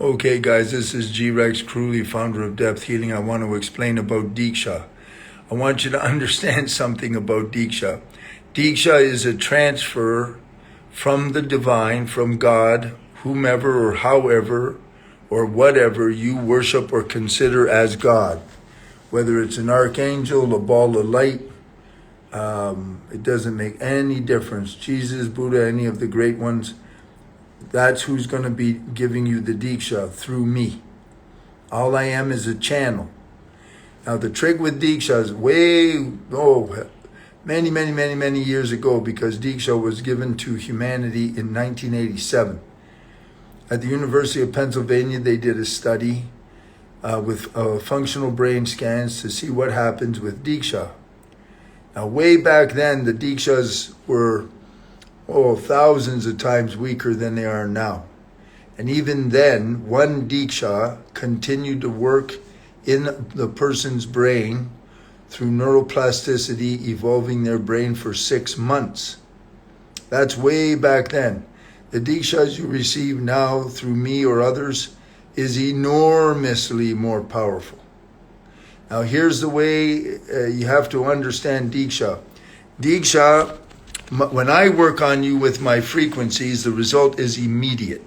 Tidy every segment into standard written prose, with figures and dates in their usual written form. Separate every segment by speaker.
Speaker 1: Okay, guys, this is G-Rex Kruhly, founder of Depth Healing. I want to explain about Deeksha. I want you to understand something about Deeksha. Deeksha is a transfer from the divine, from God, whomever or however or whatever you worship or consider as God. Whether it's an archangel, a ball of light, it doesn't make any difference. Jesus, Buddha, any of the great ones, that's who's going to be giving you the Deeksha through me. All I am is a channel. Now, the trick with Deeksha is many years ago, because Deeksha was given to humanity in 1987. At the University of Pennsylvania, they did a study with functional brain scans to see what happens with Deeksha. Now, way back then, the Deekshas were thousands of times weaker than they are now. And even then, one Deeksha continued to work in the person's brain through neuroplasticity, evolving their brain for 6 months. That's way back then. The Deekshas you receive now through me or others is enormously more powerful. Now, here's the way you have to understand Deeksha. Deeksha, when I work on you with my frequencies, the result is immediate.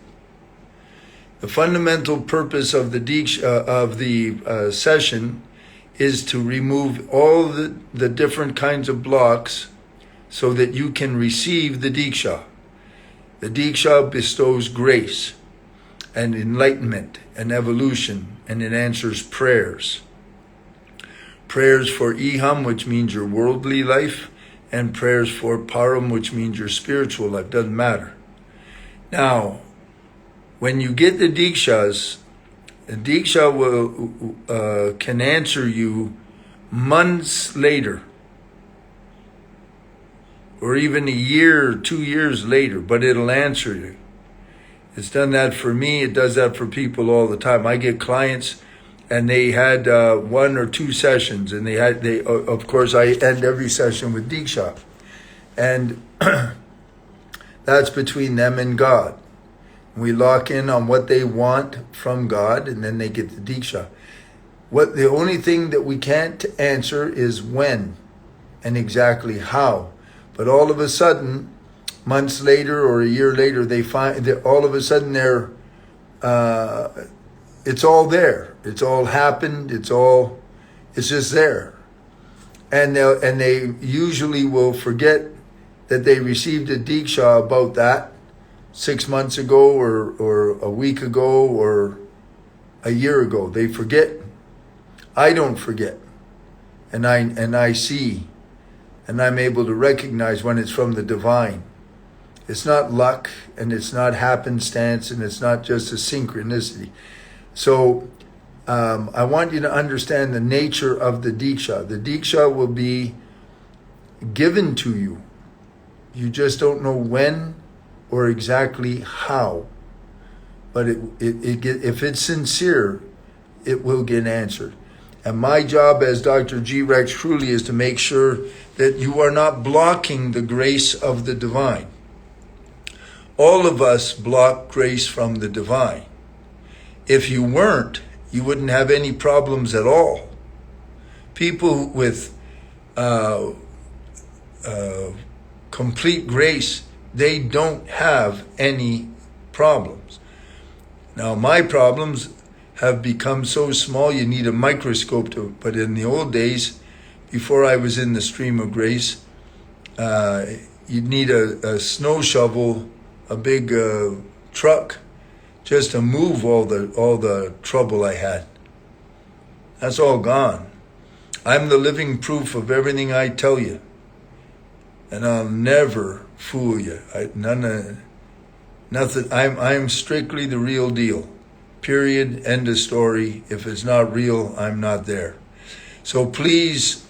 Speaker 1: The fundamental purpose of the Deeksha, session is to remove all the different kinds of blocks so that you can receive the Deeksha. The Deeksha bestows grace and enlightenment and evolution, and it answers prayers. Prayers for Iham, which means your worldly life, and prayers for Param, which means your spiritual life. Doesn't matter. Now, when you get the Deekshas, the Deeksha can answer you months later, or even a year or 2 years later, but it'll answer you. It's done that for me. It does that for people all the time. I get clients and they had 1 or 2 sessions, and of course, I end every session with Deeksha, and that's between them and God. We lock in on what they want from God, and then they get the Deeksha. The only thing that we can't answer is when and exactly how. But all of a sudden, months later or a year later, they find that all of a sudden it's all there. It's all happened. It's just there. And they usually will forget that they received a Deeksha about that 6 months ago or a week ago or a year ago. They forget. I don't forget. And I see, and I'm able to recognize when it's from the divine. It's not luck, and it's not happenstance, and it's not just a synchronicity. So I want you to understand the nature of the Deeksha. The Deeksha will be given to you. You just don't know when or exactly how. But if it's sincere, it will get answered. And my job as Dr. G-Rex Kruhly is to make sure that you are not blocking the grace of the divine. All of us block grace from the divine. If you weren't, you wouldn't have any problems at all. People with complete grace, they don't have any problems. Now, my problems have become so small you need a microscope to, but in the old days, before I was in the stream of grace, you'd need a snow shovel, a big truck, just to move all the trouble I had. That's all gone. I'm the living proof of everything I tell you, and I'll never fool you. Nothing. I'm strictly the real deal. Period. End of story. If it's not real, I'm not there. So please,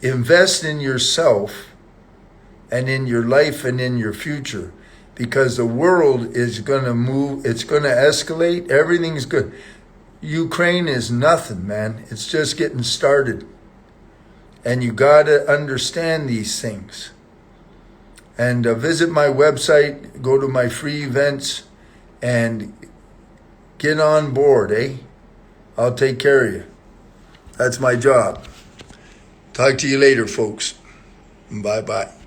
Speaker 1: invest in yourself and in your life and in your future, because the world is going to move. It's going to escalate. Everything's good. Ukraine is nothing, man. It's just getting started. And you got to understand these things. And visit my website, go to my free events, and get on board, eh? I'll take care of you. That's my job. Talk to you later, folks. Bye-bye.